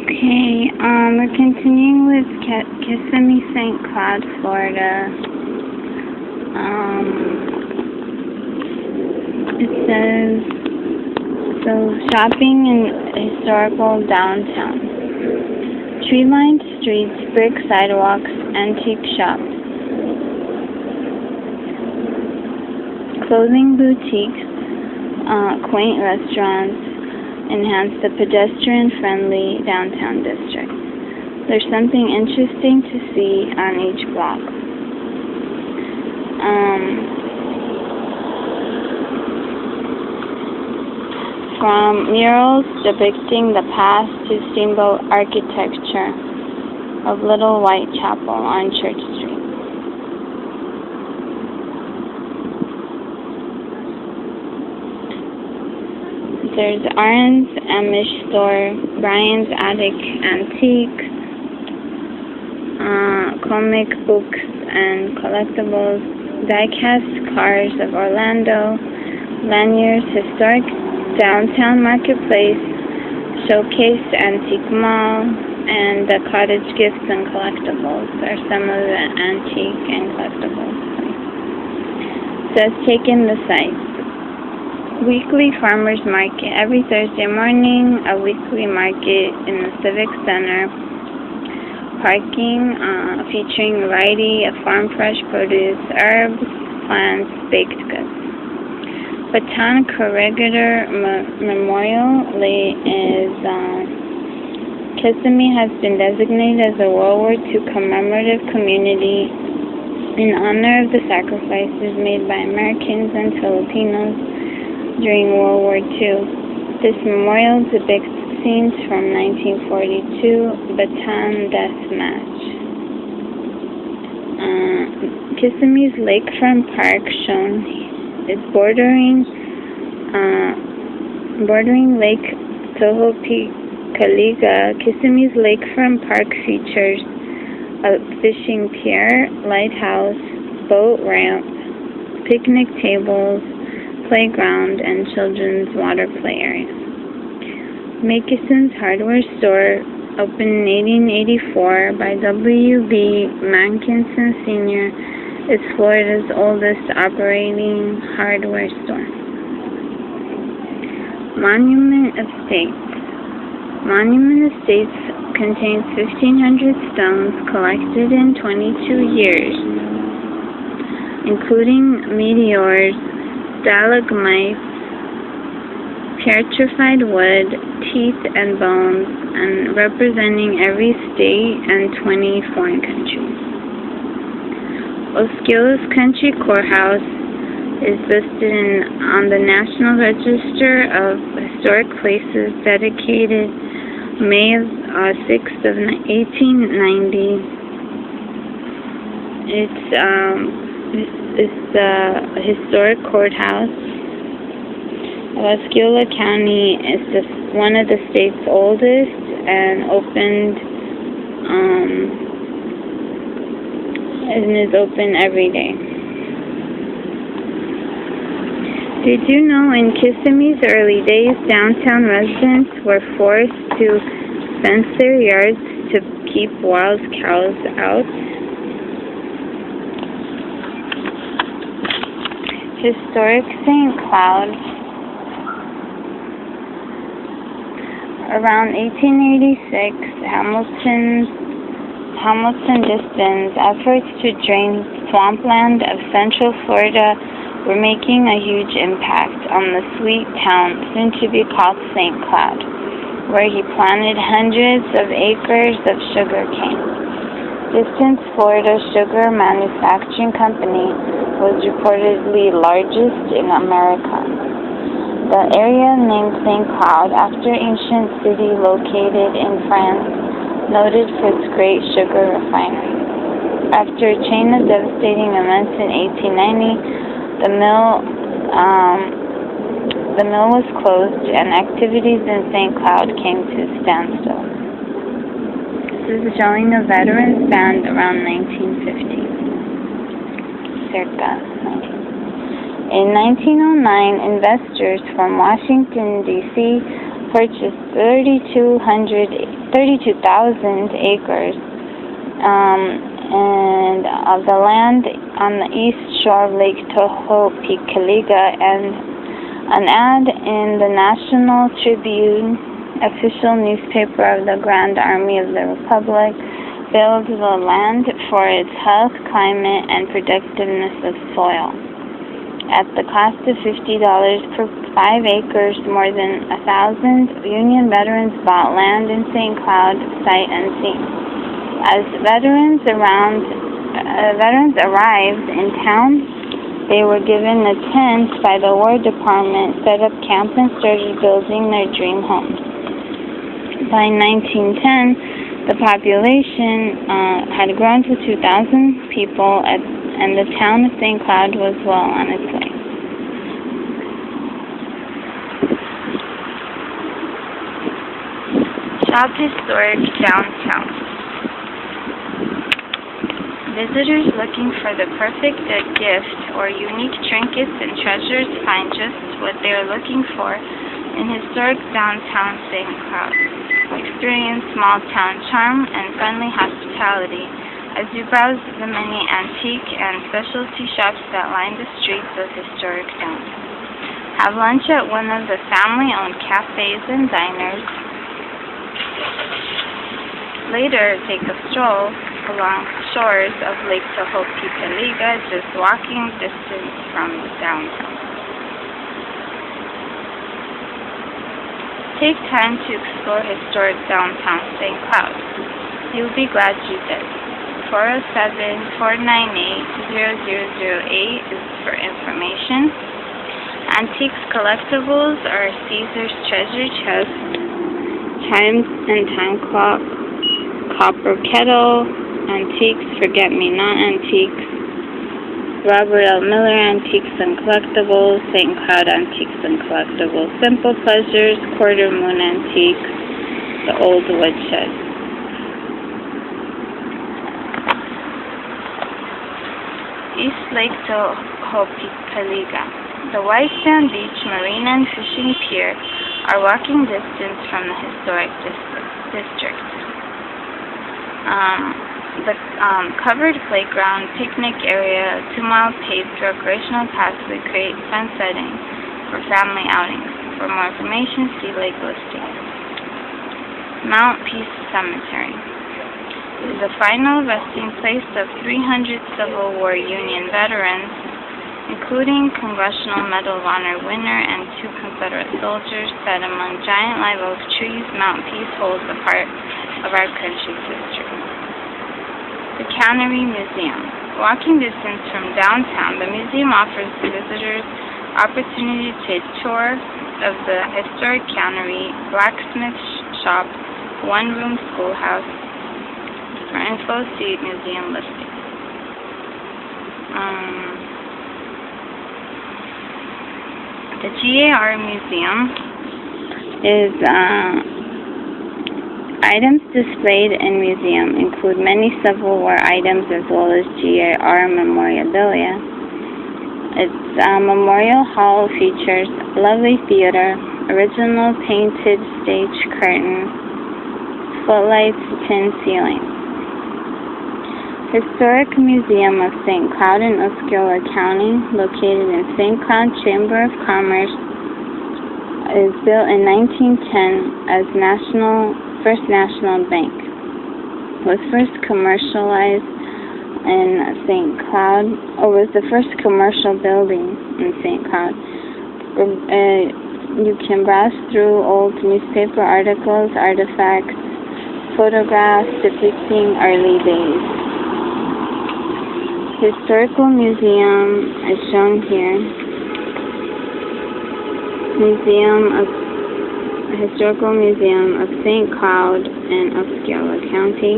Okay, we're continuing with Kissimmee, St. Cloud, Florida. It says, shopping in historical downtown. Tree-lined streets, brick sidewalks, antique shops. Clothing boutiques, quaint restaurants, enhance the pedestrian-friendly downtown district. There's something interesting to see on each block. From murals depicting the past to steamboat architecture of Little White Chapel on Church Street. There's Aaron's Amish store, Brian's Attic Antique, comic books and collectibles, diecast cars of Orlando, Lanier's historic downtown marketplace, showcase antique mall, and the cottage gifts and collectibles are some of the antique and collectibles. It says take in the sights. Weekly farmers market every Thursday morning, a weekly market in the Civic Center, parking featuring a variety of farm fresh produce, herbs, plants, baked goods. Botanical Corregidor Memorial is Kissimmee has been designated as a World War II commemorative community in honor of the sacrifices made by Americans and Filipinos during World War II. This memorial depicts scenes from 1942 Bataan Death Match. Kissimmee's lakefront park shown is bordering Lake Tohopekaliga. Kissimmee's lakefront park features a fishing pier, lighthouse, boat ramp, picnic tables, playground, and children's water play area. Makison's hardware store, opened in 1884 by W.B. Mankinson Sr., is Florida's oldest operating hardware store. Monument Estates. Monument Estates contains 1,500 stones collected in 22 years, including meteors, stalagmites, petrified wood, teeth, and bones, and representing every state and 20 foreign countries. Osceola's Country Courthouse is listed on the National Register of Historic Places, dedicated May 6th of 1890. It's the historic courthouse. Osceola County is one of the state's oldest and is open every day. Did you know in Kissimmee's early days, downtown residents were forced to fence their yards to keep wild cows out? Historic St. Cloud. Around 1886, Hamilton Distance efforts to drain swampland of Central Florida were making a huge impact on the sweet town, soon to be called St. Cloud, where he planted hundreds of acres of sugar cane. Distance Florida Sugar Manufacturing Company was reportedly largest in America. The area named St. Cloud after ancient city located in France, noted for its great sugar refinery. After a chain of devastating events in 1890, the mill was closed and activities in St. Cloud came to a standstill. This is showing a veterans band around 1950, circa 1950. In 1909, investors from Washington, D.C. purchased 3,200 32,000 acres, and of the land on the east shore of Lake Tohopekaliga, and an ad in the National Tribune, official newspaper of the Grand Army of the Republic, billed the land for its health, climate, and productiveness of soil. At the cost of $50 per 5 acres, more than 1,000 Union veterans bought land in St. Cloud sight unseen. As veterans arrived in town, they were given a tent by the War Department, set up camp, and started building their dream homes. By 1910, the population had grown to 2,000 people, and the town of St. Cloud was well on its way. Shop Historic Downtown. Visitors looking for the perfect gift or unique trinkets and treasures find just what they are looking for in historic downtown St. Cloud. Experience small town charm and friendly hospitality as you browse the many antique and specialty shops that line the streets of historic downtown. Have lunch at one of the family-owned cafes and diners. Later, take a stroll along the shores of Lake Tohopekaliga, just walking distance from downtown. Take time to explore historic downtown St. Cloud. You'll be glad you did. 407-498-0008 is for information. Antiques Collectibles are Caesar's Treasure Chest, Times and Time Clock, Copper Kettle, Antiques Forget-Me-Not Antiques, Robert L. Miller Antiques and Collectibles, St. Cloud Antiques and Collectibles, Simple Pleasures, Quarter Moon Antiques, The Old Woodshed. East Lake Tohopekaliga. The White Sand Beach Marina and Fishing Pier are walking distance from the historic district. The covered playground, picnic area, 2-mile paved recreational pathway create fun setting for family outings. For more information, see lake listing. Mount Peace Cemetery is the final resting place of 300 Civil War Union veterans, including Congressional Medal of Honor winner and 2 Confederate soldiers. Set among giant live oak trees, Mount Peace holds a part of our country's history. The Cannery Museum. Walking distance from downtown, the museum offers visitors opportunity to take a tour of the historic cannery, blacksmith shop, one-room schoolhouse. For info, see museum listing. The GAR Museum is items displayed in museum include many Civil War items as well as GAR memorabilia. Its memorial hall features lovely theater, original painted stage curtains, footlights, tin ceilings. Historic Museum of St. Cloud in Osceola County, located in St. Cloud Chamber of Commerce, is built in 1910 as First National Bank. Was first commercialized in St. Cloud, or was the first commercial building in St. Cloud. You can browse through old newspaper articles, artifacts, photographs depicting early days. Historical Museum is shown here. Historical Museum of St. Cloud in Osceola County.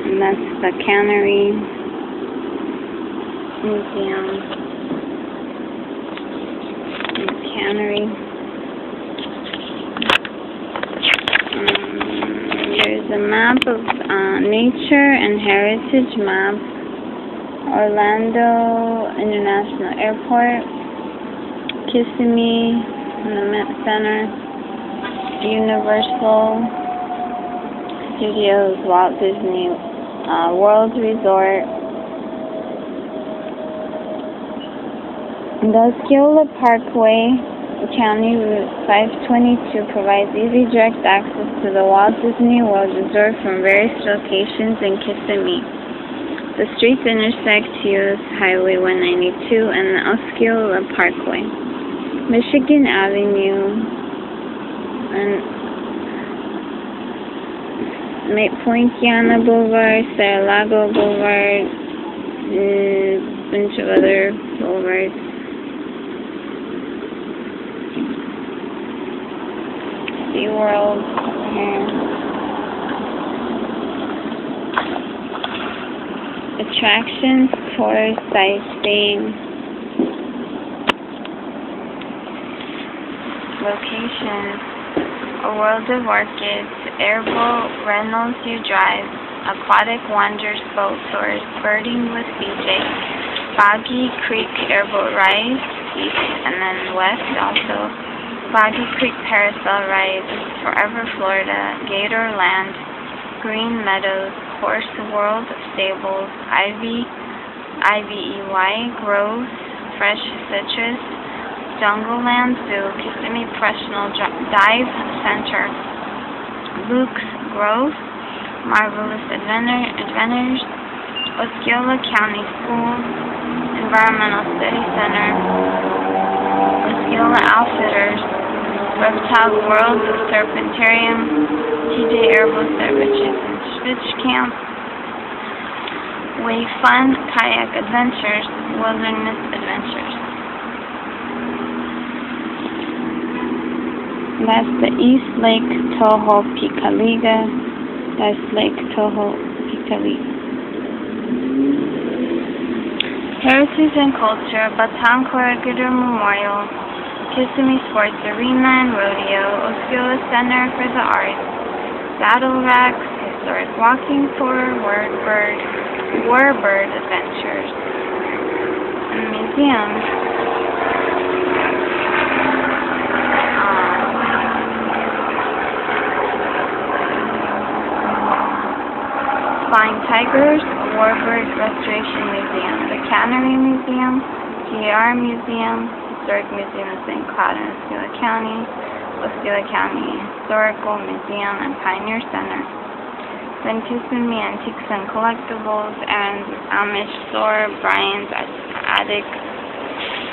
And that's the Cannery Museum. Cannery. There's a map of nature and heritage map. Orlando International Airport, Kissimmee in the center, Universal Studios, Walt Disney World Resort. The Osceola Parkway, County Route 522, provides easy direct access to the Walt Disney World Resort from various locations in Kissimmee. The streets intersect US Highway 192 and the Osceola Parkway. Michigan Avenue and Poinciana Boulevard, Saralago Boulevard, and a bunch of other boulevards. SeaWorld here. Attractions, tours, sightseeing. Locations: A World of Orchids, Airboat, Reynolds U Drive, Aquatic Wonders Boat Tours, Birding with BJ, Boggy Creek Airboat Ride, east and then west also, Boggy Creek Parasol Ride, Forever Florida, Gator Land, Green Meadows, Horse World Stables, IVEY, Groves, Fresh Citrus, Jungle Land Zoo, Kissimmee Professional Dive Center, Luke's Grove, Marvelous Adventures, Osceola County Schools, Environmental Study Center, Osceola Outfitters, Reptile World, Serpentarium, TJ Airboat Services and Switch Camp, Wave Fun, Kayak Adventures, Wilderness Adventures. That's the East Lake Toho Picaliga. That's Lake Toho Picaliga. Heritage and Culture, Bataan Corregidor Memorial, Kissimmee Sports Arena and Rodeo, Osceola Center for the Arts, Saddle Racks, Historic Walking Tour, Warbird Adventures, and Museums. Flying Tigers, Warbird Restoration Museum, the Cannery Museum, GR Museum, Historic Museum of St. Cloud in Osceola County Historical Museum and Pioneer Center, then Kissimmee Antiques and Collectibles, and Amish Store, Brian's Attic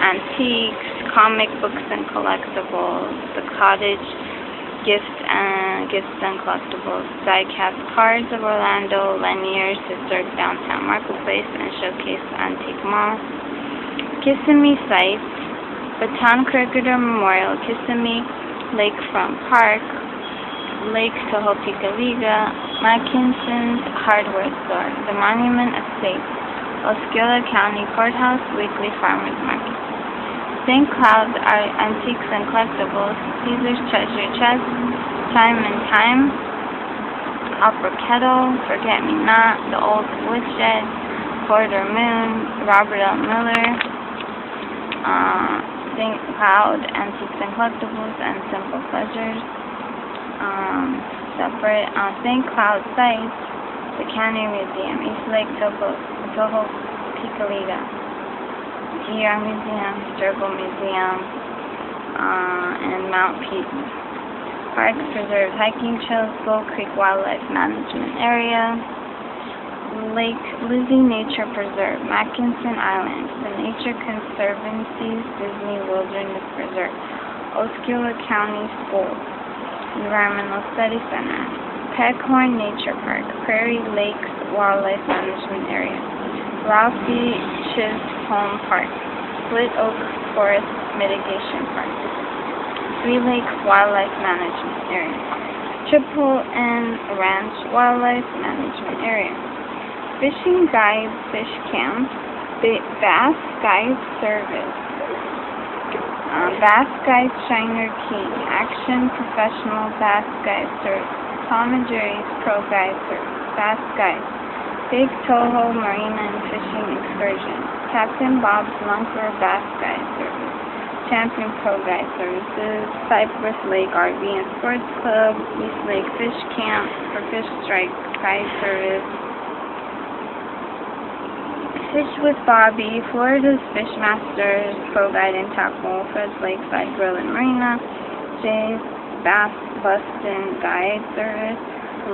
Antiques, Comic Books and Collectibles, The Cottage, Gifts and Collectibles, Diecast Cards of Orlando, Lanier's Historic Downtown Marketplace and Showcase Antique Mall, Kissimmee Sites, Bataan Corregidor Memorial, Kissimmee Lakefront Park, Lake Tohopekaliga, Mackinson's Hardware Store, the Monument Estate, Osceola County Courthouse, Weekly Farmers Market, St. Cloud's Antiques and Collectibles, Caesar's Treasure Chest, Time and Time, Opera Kettle, Forget Me Not, The Old Woodshed, Quarter Moon, Robert L. Miller, St. Cloud Antiques and Collectibles, and Simple Pleasures. Separate St. Cloud sites, the County Museum, East Lake Tohopekaliga, GR Museum, Historical Museum, and Mount Peak. Parks, preserves, hiking trails, Bull Creek Wildlife Management Area, Lake Lizzie Nature Preserve, Mackinson Island, the Nature Conservancy's Disney Wilderness Preserve, Osceola County Schools, Environmental Study Center, Peckhorn Nature Park, Prairie Lakes Wildlife Management Area, Ralph B. Chisholm Park, Split Oak Forest Mitigation Park, Three Lakes Wildlife Management Area, Triple N Ranch Wildlife Management Area, Fishing Guides Fish Camp, Bass Guide Service, Bass Guide Shiner King, Action Professional Bass Guide Service, Tom and Jerry's Pro Guide Service, Bass Guide, Big Toho Marina and Fishing Excursion, Captain Bob's Lunker Bass Guide Service, Champion Pro Guide Services, Cypress Lake RV and Sports Club, East Lake Fish Camp for Fish Strike Guide Service, Fish with Bobby, Florida's Fishmasters Pro Guide and Tackle, Fred's Lakeside Grill and Marina, Jay's Bass Bustin Guide Service,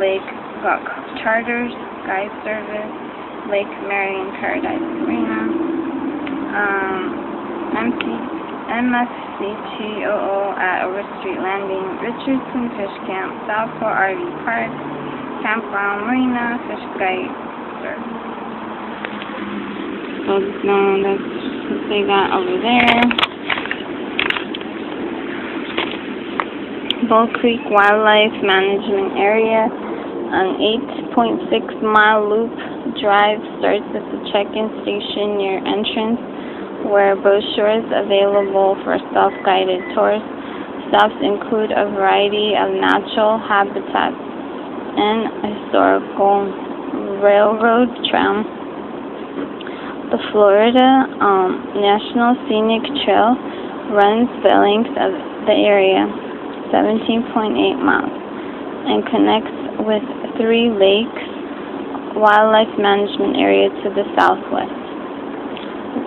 Lake Buck Charters Guide Service, Lake Marion Paradise Marina, MSCTOO at Overstreet Landing, Richardson Fish Camp, Southport RV Park, Campground Marina, Fish Guide Service. So that's what they got over there. Bull Creek Wildlife Management Area, an 8.6-mile loop drive starts at the check-in station near entrance, where brochures available for self-guided tours. Stops include a variety of natural habitats and historical railroad tram. The Florida National Scenic Trail runs the length of the area, 17.8 miles, and connects with 3 lakes wildlife management area to the southwest.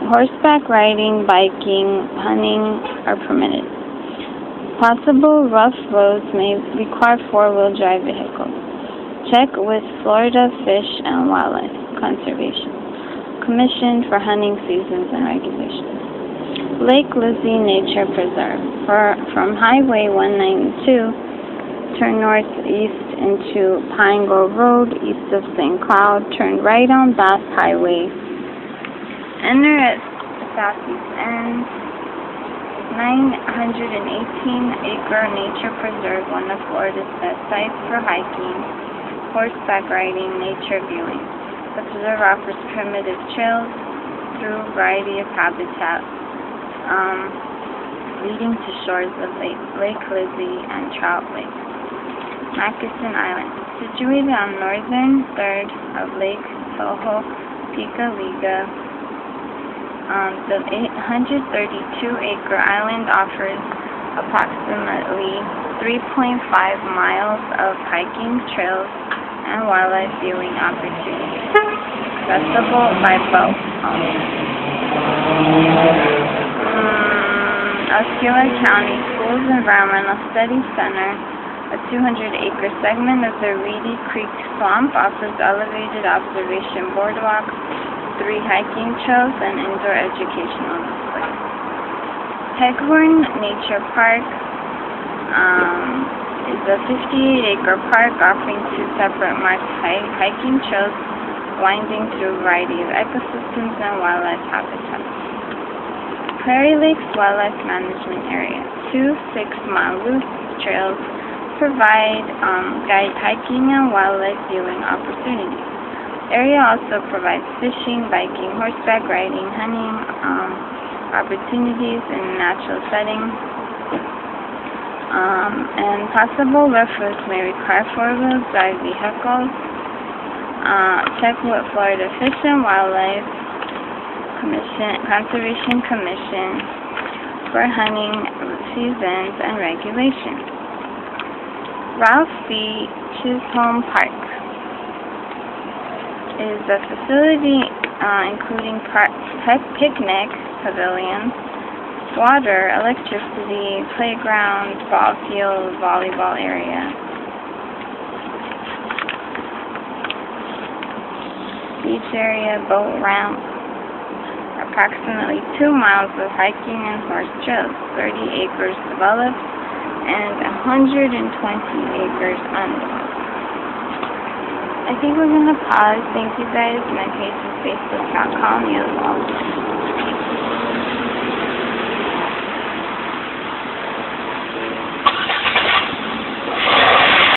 Horseback riding, biking, hunting are permitted. Possible rough roads may require 4-wheel drive vehicles. Check with Florida Fish and Wildlife Conservation Commission for hunting seasons and regulations. Lake Lizzie Nature Preserve. From Highway 192, turn northeast into Pine Grove Road, east of St. Cloud. Turn right on Bass Highway. Enter at southeast end. 918-acre nature preserve, one of Florida's best sites for hiking, horseback riding, nature viewing. The preserve offers primitive trails through a variety of habitats, leading to shores of Lake Lizzie and Trout Lake. Moccasin Island, situated on northern third of Lake Toho, Pica-Liga. The 132-acre island offers approximately 3.5 miles of hiking trails and wildlife viewing opportunities, accessible by boat. Osceola County Schools Environmental Studies Center, a 200-acre segment of the Reedy Creek Swamp, offers elevated observation boardwalks, 3 hiking trails, and indoor educational displays. Peghorn Nature Park is a 58-acre park offering 2 separate marked hiking trails winding through a variety of ecosystems and wildlife habitats. Prairie Lakes Wildlife Management Area. 2 6-mile loop trails provide guide hiking and wildlife viewing opportunities. Area also provides fishing, biking, horseback riding, hunting opportunities in a natural setting. And possible rough roads may require 4-wheel drive vehicles. Check with Florida Fish and Wildlife Conservation Commission for hunting seasons and regulations. Ralph B. Chisholm Park is a facility including picnic pavilions, water, electricity, playground, ball field, volleyball area. Beach area, boat ramp, approximately 2 miles of hiking and horse trails, 30 acres developed, and 120 acres undeveloped. I think we're going to pause. Thank you guys. My page is facebook.com.